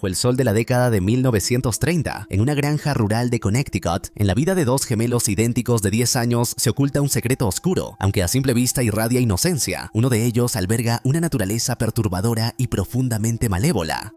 Bajo el sol de la década de 1930, en una granja rural de Connecticut, en la vida de dos gemelos idénticos de 10 años se oculta un secreto oscuro, aunque a simple vista irradia inocencia. Uno de ellos alberga una naturaleza perturbadora y profundamente malévola.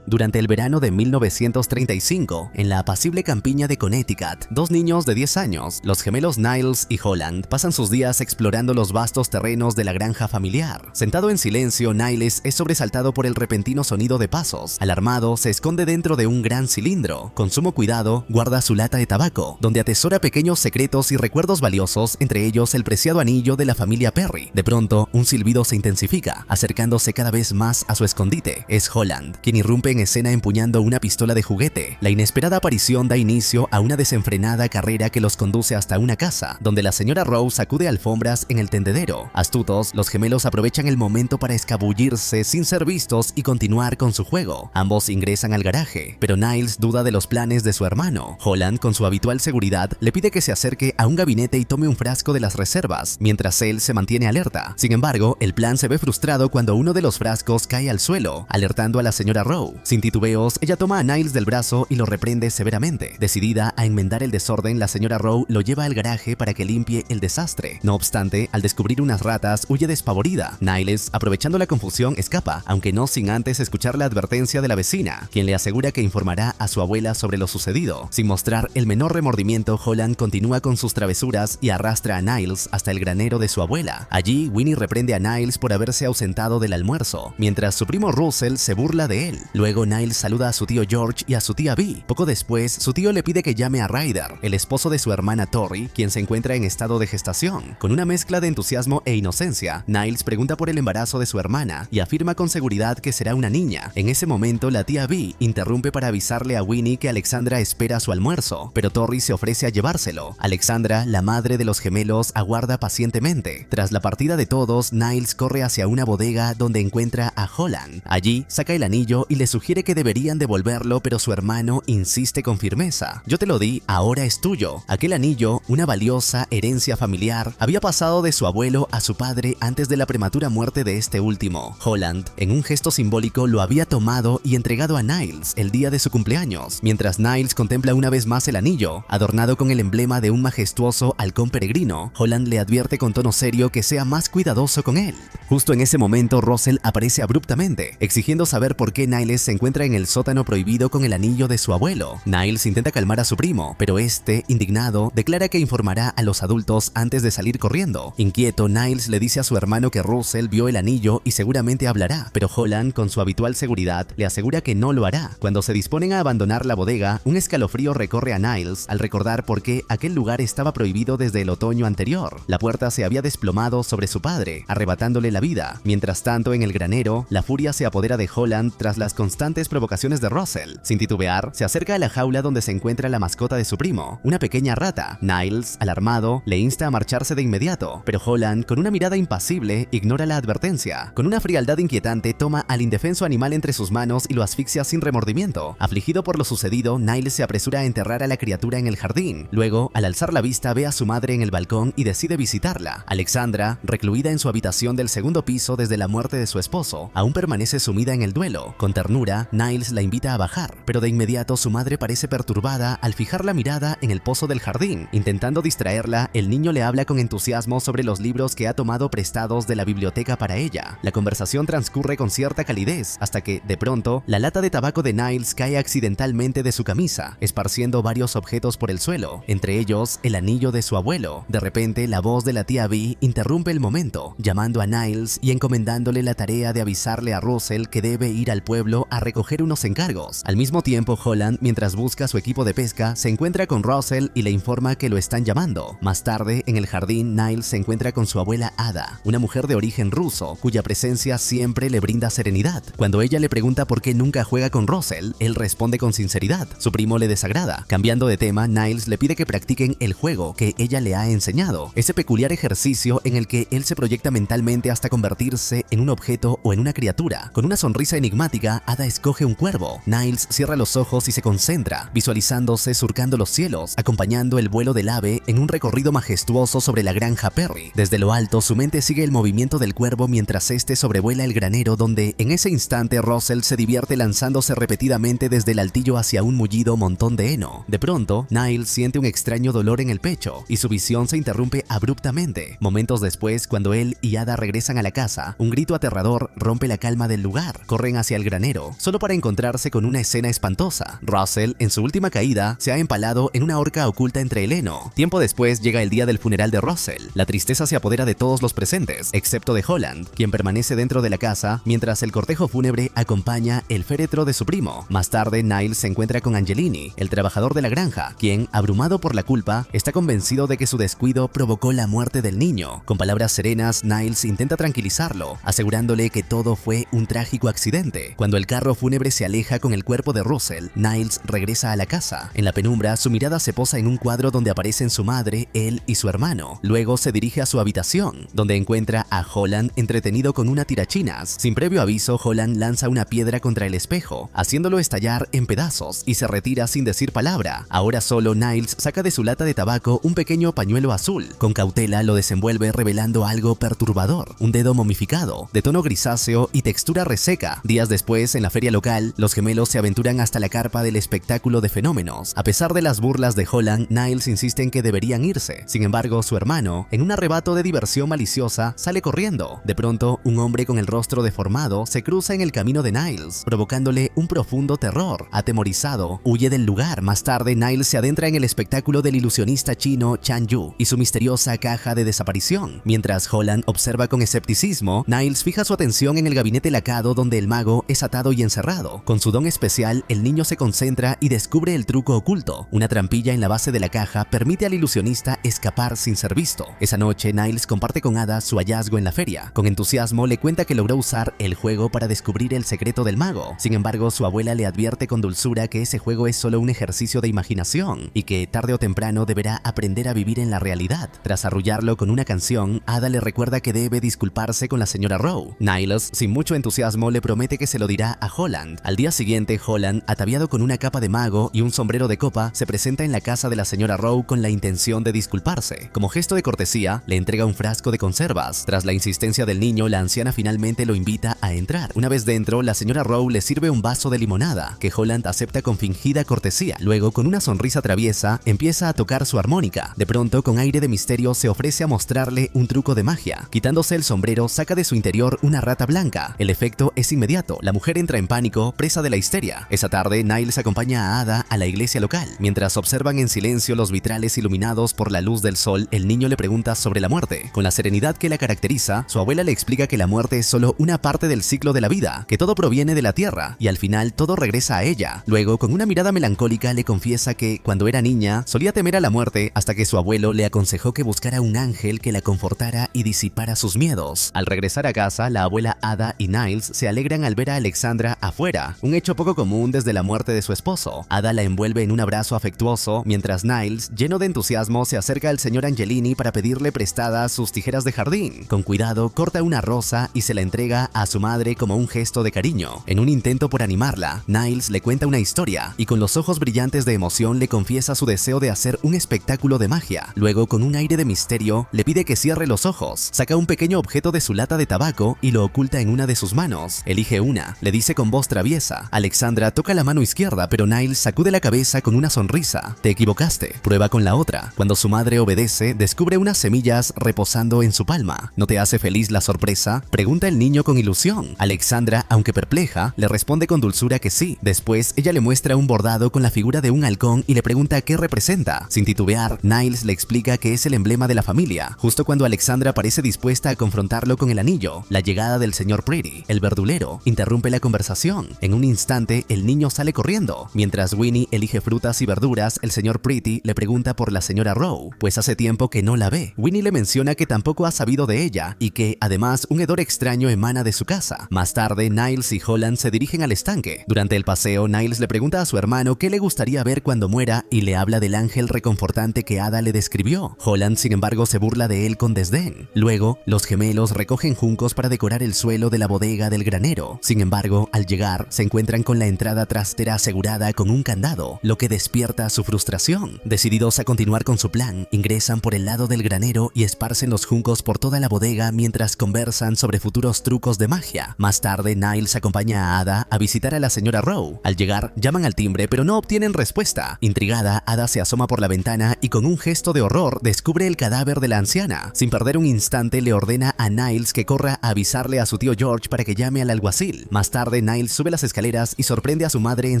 Durante el verano de 1935, en la apacible campiña de Connecticut, dos niños de 10 años, los gemelos Niles y Holland, pasan sus días explorando los vastos terrenos de la granja familiar. Sentado en silencio, Niles es sobresaltado por el repentino sonido de pasos. Alarmado, se esconde dentro de un gran cilindro. Con sumo cuidado, guarda su lata de tabaco, donde atesora pequeños secretos y recuerdos valiosos, entre ellos el preciado anillo de la familia Perry. De pronto, un silbido se intensifica, acercándose cada vez más a su escondite. Es Holland, quien irrumpe en escena empuñando una pistola de juguete. La inesperada aparición da inicio a una desenfrenada carrera que los conduce hasta una casa, donde la señora Rose sacude alfombras en el tendedero. Astutos, los gemelos aprovechan el momento para escabullirse sin ser vistos y continuar con su juego. Ambos ingresan al garaje, pero Niles duda de los planes de su hermano. Holland, con su habitual seguridad, le pide que se acerque a un gabinete y tome un frasco de las reservas, mientras él se mantiene alerta. Sin embargo, el plan se ve frustrado cuando uno de los frascos cae al suelo, alertando a la señora Rose. Sin titubeos, ella toma a Niles del brazo y lo reprende severamente. Decidida a enmendar el desorden, la señora Rowe lo lleva al garaje para que limpie el desastre. No obstante, al descubrir unas ratas, huye despavorida. Niles, aprovechando la confusión, escapa, aunque no sin antes escuchar la advertencia de la vecina, quien le asegura que informará a su abuela sobre lo sucedido. Sin mostrar el menor remordimiento, Holland continúa con sus travesuras y arrastra a Niles hasta el granero de su abuela. Allí, Winnie reprende a Niles por haberse ausentado del almuerzo, mientras su primo Russell se burla de él. Luego Niles saluda a su tío George y a su tía Bee. Poco después, su tío le pide que llame a Ryder, el esposo de su hermana Tori, quien se encuentra en estado de gestación. Con una mezcla de entusiasmo e inocencia, Niles pregunta por el embarazo de su hermana y afirma con seguridad que será una niña. En ese momento, la tía Bee interrumpe para avisarle a Winnie que Alexandra espera su almuerzo, pero Tori se ofrece a llevárselo. Alexandra, la madre de los gemelos, aguarda pacientemente. Tras la partida de todos, Niles corre hacia una bodega donde encuentra a Holland. Allí, saca el anillo y le sugiere que deberían devolverlo, pero su hermano insiste con firmeza. Yo te lo di, ahora es tuyo. Aquel anillo, una valiosa herencia familiar, había pasado de su abuelo a su padre antes de la prematura muerte de este último. Holland, en un gesto simbólico, lo había tomado y entregado a Niles el día de su cumpleaños, mientras Niles contempla una vez más el anillo, adornado con el emblema de un majestuoso halcón peregrino. Holland le advierte con tono serio que sea más cuidadoso con él. Justo en ese momento, Russell aparece abruptamente, exigiendo saber por qué Niles se encuentra en el sótano prohibido con el anillo de su abuelo. Niles intenta calmar a su primo, pero este, indignado, declara que informará a los adultos antes de salir corriendo. Inquieto, Niles le dice a su hermano que Russell vio el anillo y seguramente hablará, pero Holland, con su habitual seguridad, le asegura que no lo hará. Cuando se disponen a abandonar la bodega, un escalofrío recorre a Niles al recordar por qué aquel lugar estaba prohibido desde el otoño anterior. La puerta se había desplomado sobre su padre, arrebatándole la vida. Mientras tanto, en el granero, la furia se apodera de Holland tras las constantes provocaciones de Russell. Sin titubear, se acerca a la jaula donde se encuentra la mascota de su primo, una pequeña rata. Niles, alarmado, le insta a marcharse de inmediato, pero Holland, con una mirada impasible, ignora la advertencia. Con una frialdad inquietante, toma al indefenso animal entre sus manos y lo asfixia sin remordimiento. Afligido por lo sucedido, Niles se apresura a enterrar a la criatura en el jardín. Luego, al alzar la vista, ve a su madre en el balcón y decide visitarla. Alexandra, recluida en su habitación del segundo piso desde la muerte de su esposo, aún permanece sumida en el duelo. Con ternura, Niles la invita a bajar, pero de inmediato su madre parece perturbada al fijar la mirada en el pozo del jardín. Intentando distraerla, el niño le habla con entusiasmo sobre los libros que ha tomado prestados de la biblioteca para ella. La conversación transcurre con cierta calidez, hasta que, de pronto, la lata de tabaco de Niles cae accidentalmente de su camisa, esparciendo varios objetos por el suelo, entre ellos el anillo de su abuelo. De repente, la voz de la tía Bee interrumpe el momento, llamando a Niles y encomendándole la tarea de avisarle a Russell que debe ir al pueblo a recoger unos encargos. Al mismo tiempo, Holland, mientras busca su equipo de pesca, se encuentra con Russell y le informa que lo están llamando. Más tarde, en el jardín, Niles se encuentra con su abuela Ada, una mujer de origen ruso, cuya presencia siempre le brinda serenidad. Cuando ella le pregunta por qué nunca juega con Russell, él responde con sinceridad. Su primo le desagrada. Cambiando de tema, Niles le pide que practiquen el juego que ella le ha enseñado, ese peculiar ejercicio en el que él se proyecta mentalmente hasta convertirse en un objeto o en una criatura. Con una sonrisa enigmática, Ada escoge un cuervo. Niles cierra los ojos y se concentra, visualizándose surcando los cielos, acompañando el vuelo del ave en un recorrido majestuoso sobre la granja Perry. Desde lo alto, su mente sigue el movimiento del cuervo mientras este sobrevuela el granero, donde en ese instante Russell se divierte lanzándose repetidamente desde el altillo hacia un mullido montón de heno. De pronto, Niles siente un extraño dolor en el pecho y su visión se interrumpe abruptamente. Momentos después, cuando él y Ada regresan a la casa, un grito aterrador rompe la calma del lugar. Corren hacia el granero, solo para encontrarse con una escena espantosa. Russell, en su última caída, se ha empalado en una horca oculta entre el heno. Tiempo después llega el día del funeral de Russell. La tristeza se apodera de todos los presentes, excepto de Holland, quien permanece dentro de la casa mientras el cortejo fúnebre acompaña el féretro de su primo. Más tarde, Niles se encuentra con Angelini, el trabajador de la granja, quien, abrumado por la culpa, está convencido de que su descuido provocó la muerte del niño. Con palabras serenas, Niles intenta tranquilizarlo, asegurándole que todo fue un trágico accidente. Cuando el carro fúnebre se aleja con el cuerpo de Russell, Niles regresa a la casa. En la penumbra, su mirada se posa en un cuadro donde aparecen su madre, él y su hermano. Luego se dirige a su habitación, donde encuentra a Holland entretenido con una tirachinas. Sin previo aviso, Holland lanza una piedra contra el espejo, haciéndolo estallar en pedazos, y se retira sin decir palabra. Ahora solo Niles saca de su lata de tabaco un pequeño pañuelo azul. Con cautela lo desenvuelve revelando algo perturbador, un dedo momificado, de tono grisáceo y textura reseca. Días después, en la feria local, los gemelos se aventuran hasta la carpa del espectáculo de fenómenos. A pesar de las burlas de Holland, Niles insiste en que deberían irse. Sin embargo, su hermano, en un arrebato de diversión maliciosa, sale corriendo. De pronto, un hombre con el rostro deformado se cruza en el camino de Niles, provocándole un profundo terror. Atemorizado, huye del lugar. Más tarde, Niles se adentra en el espectáculo del ilusionista chino Chan Yu y su misteriosa caja de desaparición. Mientras Holland observa con escepticismo, Niles fija su atención en el gabinete lacado donde el mago es atado y encerrado. Con su don especial, el niño se concentra y descubre el truco oculto. Una trampilla en la base de la caja permite al ilusionista escapar sin ser visto. Esa noche, Niles comparte con Ada su hallazgo en la feria. Con entusiasmo le cuenta que logró usar el juego para descubrir el secreto del mago. Sin embargo, su abuela le advierte con dulzura que ese juego es solo un ejercicio de imaginación y que tarde o temprano deberá aprender a vivir en la realidad. Tras arrullarlo con una canción, Ada le recuerda que debe disculparse con la señora Rowe. Niles, sin mucho entusiasmo, le promete que se lo dirá a Holland. Al día siguiente, Holland, ataviado con una capa de mago y un sombrero de copa, se presenta en la casa de la señora Rowe con la intención de disculparse. Como gesto de cortesía, le entrega un frasco de conservas. Tras la insistencia del niño, la anciana finalmente lo invita a entrar. Una vez dentro, la señora Rowe le sirve un vaso de limonada, que Holland acepta con fingida cortesía. Luego, con una sonrisa traviesa, empieza a tocar su armónica. De pronto, con aire de misterio, se ofrece a mostrarle un truco de magia. Quitándose el sombrero, saca de su interior una rata blanca. El efecto es inmediato. La mujer entra en pánico, presa de la histeria. Esa tarde, Niles acompaña a Ada a la iglesia local. Mientras observan en silencio los vitrales iluminados por la luz del sol, el niño le pregunta sobre la muerte. Con la serenidad que la caracteriza, su abuela le explica que la muerte es solo una parte del ciclo de la vida, que todo proviene de la tierra y al final todo regresa a ella. Luego, con una mirada melancólica, le confiesa que cuando era niña solía temer a la muerte hasta que su abuelo le aconsejó que buscara un ángel que la confortara y disipara sus miedos. Al regresar a casa, la abuela Ada y Niles se alegran al ver a Alexandra afuera, un hecho poco común desde la muerte de su esposo. Ada la envuelve en un abrazo afectuoso, mientras Niles, lleno de entusiasmo, se acerca al señor Angelini para pedirle prestadas sus tijeras de jardín. Con cuidado, corta una rosa y se la entrega a su madre como un gesto de cariño. En un intento por animarla, Niles le cuenta una historia y con los ojos brillantes de emoción le confiesa su deseo de hacer un espectáculo de magia. Luego, con un aire de misterio, le pide que cierre los ojos. Saca un pequeño objeto de su lata de tabaco y lo oculta en una de sus manos. Elige una, le dice con voz traviesa. Alexandra toca la mano izquierda, pero Niles sacude la cabeza con una sonrisa. Te equivocaste, prueba con la otra. Cuando su madre obedece, descubre unas semillas reposando en su palma. ¿No te hace feliz la sorpresa?, pregunta el niño con ilusión. Alexandra, aunque perpleja, le responde con dulzura que sí. Después, ella le muestra un bordado con la figura de un halcón y le pregunta qué representa. Sin titubear, Niles le explica que es el emblema de la familia. Justo cuando Alexandra parece dispuesta a confrontarlo con el anillo, la llegada del señor Pretty, el verdulero, interrumpe la conversación. En un instante, el niño sale corriendo. Mientras Winnie elige frutas y verduras, el señor Pretty le pregunta por la señora Rowe, pues hace tiempo que no la ve. Winnie le menciona que tampoco ha sabido de ella y que, además, un hedor extraño emana de su casa. Más tarde, Niles y Holland se dirigen al estanque. Durante el paseo, Niles le pregunta a su hermano qué le gustaría ver cuando muera y le habla del ángel reconfortante que Ada le describió. Holland, sin embargo, se burla de él con desdén. Luego, los gemelos recogen juncos para decorar el suelo de la bodega del granero. Sin embargo, pero al llegar se encuentran con la entrada trasera asegurada con un candado, lo que despierta su frustración. Decididos a continuar con su plan, ingresan por el lado del granero y esparcen los juncos por toda la bodega mientras conversan sobre futuros trucos de magia. Más tarde, Niles acompaña a Ada a visitar a la señora Rowe. Al llegar, llaman al timbre pero no obtienen respuesta. Intrigada, Ada se asoma por la ventana y con un gesto de horror descubre el cadáver de la anciana. Sin perder un instante, le ordena a Niles que corra a avisarle a su tío George para que llame al alguacil. Más tarde, Niles sube las escaleras y sorprende a su madre en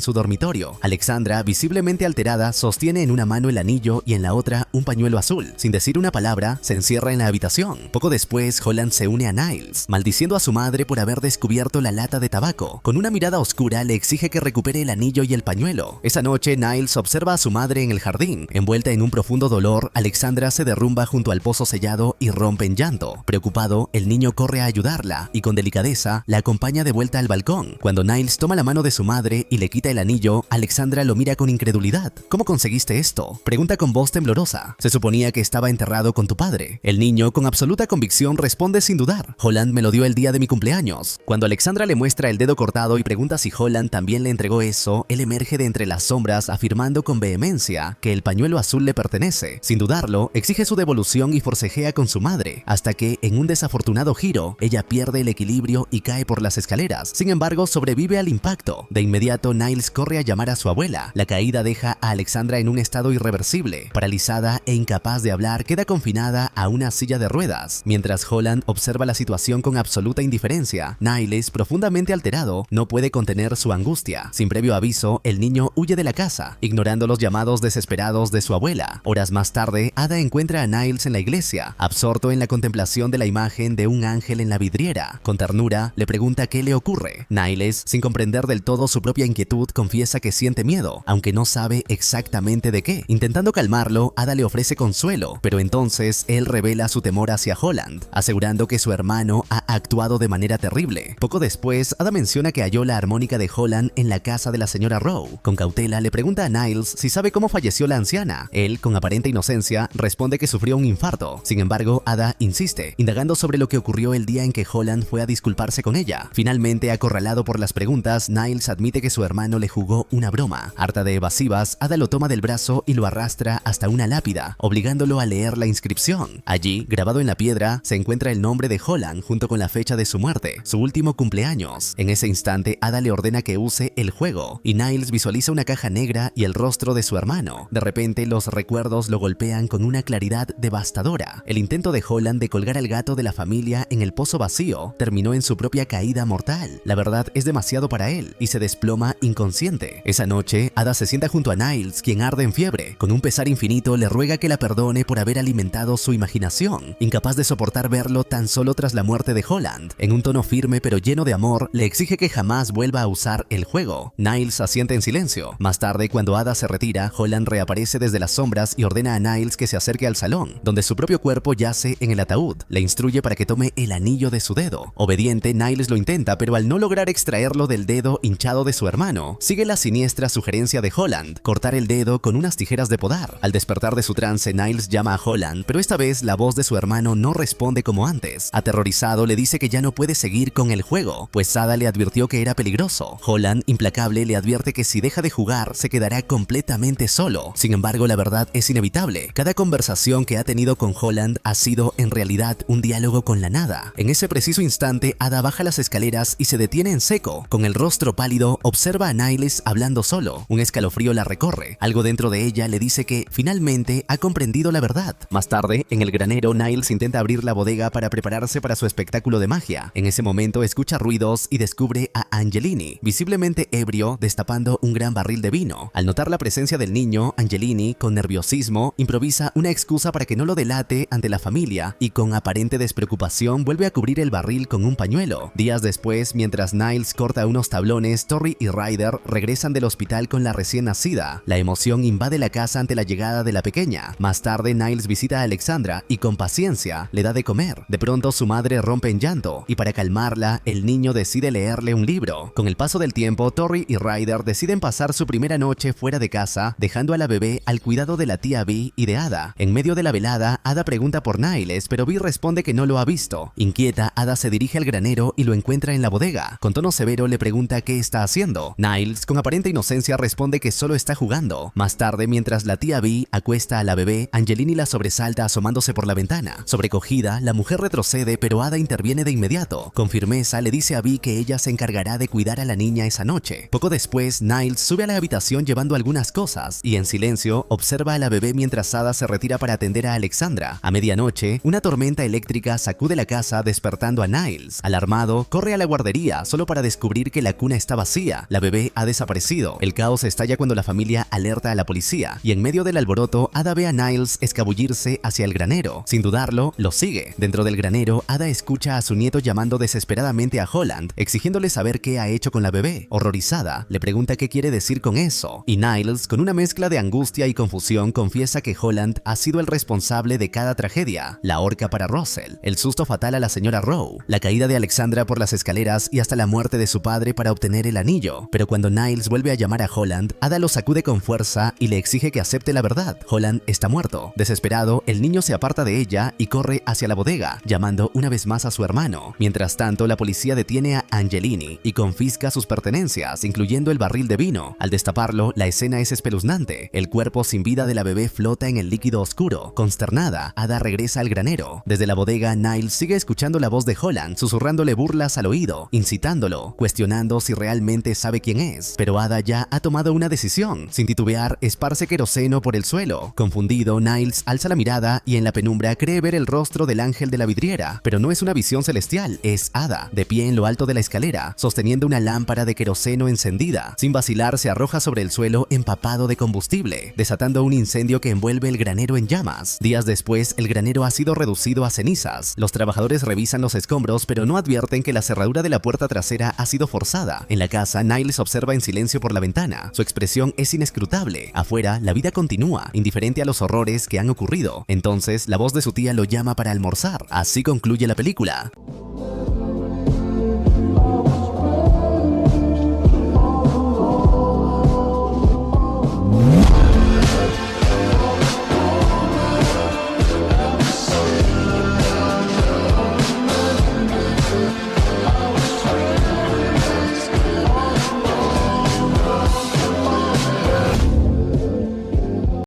su dormitorio. Alexandra, visiblemente alterada, sostiene en una mano el anillo y en la otra un pañuelo azul. Sin decir una palabra, se encierra en la habitación. Poco después, Holland se une a Niles, maldiciendo a su madre por haber descubierto la lata de tabaco. Con una mirada oscura, le exige que recupere el anillo y el pañuelo. Esa noche, Niles observa a su madre en el jardín. Envuelta en un profundo dolor, Alexandra se derrumba junto al pozo sellado y rompe en llanto. Preocupado, el niño corre a ayudarla y con delicadeza la acompaña de vuelta al balcón. Cuando Niles toma la mano de su madre y le quita el anillo, Alexandra lo mira con incredulidad. ¿Cómo conseguiste esto?, pregunta con voz temblorosa. Se suponía que estaba enterrado con tu padre. El niño, con absoluta convicción, responde sin dudar. Holland me lo dio el día de mi cumpleaños. Cuando Alexandra le muestra el dedo cortado y pregunta si Holland también le entregó eso, él emerge de entre las sombras afirmando con vehemencia que el pañuelo azul le pertenece. Sin dudarlo, exige su devolución y forcejea con su madre, hasta que, en un desafortunado giro, ella pierde el equilibrio y cae por las escaleras. Sin embargo, sobrevive al impacto. De inmediato, Niles corre a llamar a su abuela. La caída deja a Alexandra en un estado irreversible. Paralizada e incapaz de hablar, queda confinada a una silla de ruedas. Mientras Holland observa la situación con absoluta indiferencia, Niles, profundamente alterado, no puede contener su angustia. Sin previo aviso, el niño huye de la casa, ignorando los llamados desesperados de su abuela. Horas más tarde, Ada encuentra a Niles en la iglesia, absorto en la contemplación de la imagen de un ángel en la vidriera. Con ternura, le pregunta qué le ocurre. Niles, sin comprender del todo su propia inquietud, confiesa que siente miedo, aunque no sabe exactamente de qué. Intentando calmarlo, Ada le ofrece consuelo, pero entonces él revela su temor hacia Holland, asegurando que su hermano ha actuado de manera terrible. Poco después, Ada menciona que halló la armónica de Holland en la casa de la señora Rowe. Con cautela, le pregunta a Niles si sabe cómo falleció la anciana. Él, con aparente inocencia, responde que sufrió un infarto. Sin embargo, Ada insiste, indagando sobre lo que ocurrió el día en que Holland fue a disculparse con ella. Finalmente, acorralado por las preguntas, Niles admite que su hermano le jugó una broma. Harta de evasivas, Ada lo toma del brazo y lo arrastra hasta una lápida, obligándolo a leer la inscripción. Allí, grabado en la piedra, se encuentra el nombre de Holland junto con la fecha de su muerte, su último cumpleaños. En ese instante, Ada le ordena que use el juego, y Niles visualiza una caja negra y el rostro de su hermano. De repente, los recuerdos lo golpean con una claridad devastadora. El intento de Holland de colgar al gato de la familia en el pozo vacío terminó en su propia caída mortal. La verdad es demasiado para él y se desploma inconsciente. Esa noche, Ada se sienta junto a Niles, quien arde en fiebre. Con un pesar infinito, le ruega que la perdone por haber alimentado su imaginación, incapaz de soportar verlo tan solo tras la muerte de Holland. En un tono firme pero lleno de amor, le exige que jamás vuelva a usar el juego. Niles asiente en silencio. Más tarde, cuando Ada se retira, Holland reaparece desde las sombras y ordena a Niles que se acerque al salón, donde su propio cuerpo yace en el ataúd. Le instruye para que tome el anillo de su dedo. Obediente, Niles lo intenta, pero al no lograr extraerlo del dedo hinchado de su hermano, sigue la siniestra sugerencia de Holland, cortar el dedo con unas tijeras de podar. Al despertar de su trance, Niles llama a Holland, pero esta vez la voz de su hermano no responde como antes. Aterrorizado, le dice que ya no puede seguir con el juego, pues Ada le advirtió que era peligroso. Holland, implacable, le advierte que si deja de jugar, se quedará completamente solo. Sin embargo, la verdad es inevitable. Cada conversación que ha tenido con Holland ha sido en realidad un diálogo con la nada. En ese preciso instante, Ada baja las escaleras y se detiene en seco. Con el rostro pálido, observa a Niles hablando solo. Un escalofrío la recorre. Algo dentro de ella le dice que finalmente ha comprendido la verdad. Más tarde, en el granero, Niles intenta abrir la bodega para prepararse para su espectáculo de magia. En ese momento escucha ruidos y descubre a Angelini, visiblemente ebrio, destapando un gran barril de vino. Al notar la presencia del niño, Angelini, con nerviosismo, improvisa una excusa para que no lo delate ante la familia y con aparente despreocupación vuelve a cubrir el barril con un pañuelo. Días después, mientras Niles corta unos tablones, Torri y Ryder regresan del hospital con la recién nacida. La emoción invade la casa ante la llegada de la pequeña. Más tarde, Niles visita a Alexandra y con paciencia le da de comer. De pronto, su madre rompe en llanto y para calmarla, el niño decide leerle un libro. Con el paso del tiempo, Torri y Ryder deciden pasar su primera noche fuera de casa, dejando a la bebé al cuidado de la tía Vi y de Ada. En medio de la velada, Ada pregunta por Niles, pero Vi responde que no lo ha visto. Inquieta, Ada se dirige al granero y lo encuentra en la bodega. Con tono severo le pregunta qué está haciendo. Niles, con aparente inocencia, responde que solo está jugando. Más tarde, mientras la tía Vi acuesta a la bebé, Angelini la sobresalta asomándose por la ventana. Sobrecogida, la mujer retrocede, pero Ada interviene de inmediato. Con firmeza le dice a Vi que ella se encargará de cuidar a la niña esa noche. Poco después, Niles sube a la habitación llevando algunas cosas y en silencio observa a la bebé mientras Ada se retira para atender a Alexandra. A medianoche, una tormenta eléctrica sacude la casa despertando a Niles. Alarmado, corre a la guardería solo para descubrir que la cuna está vacía. La bebé ha desaparecido. El caos estalla cuando la familia alerta a la policía y en medio del alboroto, Ada ve a Niles escabullirse hacia el granero. Sin dudarlo, lo sigue. Dentro del granero, Ada escucha a su nieto llamando desesperadamente a Holland, exigiéndole saber qué ha hecho con la bebé. Horrorizada, le pregunta qué quiere decir con eso, y Niles, con una mezcla de angustia y confusión, confiesa que Holland ha sido el responsable de cada tragedia: la horca para Russell, el susto fatal a la señora Rowe, la caída de Alexandra por las escaleras y hasta la muerte de su padre para obtener el anillo. Pero cuando Niles vuelve a llamar a Holland, Ada lo sacude con fuerza y le exige que acepte la verdad. Holland está muerto. Desesperado, el niño se aparta de ella y corre hacia la bodega, llamando una vez más a su hermano. Mientras tanto, la policía detiene a Angelini y confisca sus pertenencias, incluyendo el barril de vino. Al destaparlo, la escena es espeluznante. El cuerpo sin vida de la bebé flota en el líquido oscuro. Consternada, Ada regresa al granero. Desde la bodega, Niles sigue escuchando la voz de Holland, susurrándole burlas al oído, incitándolo, cuestionando si realmente sabe quién es. Pero Ada ya ha tomado una decisión. Sin titubear, esparce queroseno por el suelo. Confundido, Niles alza la mirada y en la penumbra cree ver el rostro del ángel de la vidriera. Pero no es una visión celestial, es Ada, de pie en lo alto de la escalera, sosteniendo una lámpara de queroseno encendida. Sin vacilar, se arroja sobre el suelo empapado de combustible, desatando un incendio que envuelve el granero en llamas. Días después, el granero ha sido reducido a cenizas. Los trabajadores revisan los escombros, pero no advierten que la cerradura de la puerta trasera ha sido forzada. En la casa, Niles observa en silencio por la ventana. Su expresión es inescrutable. Afuera, la vida continúa, indiferente a los horrores que han ocurrido. Entonces, la voz de su tía lo llama para almorzar. Así concluye la película.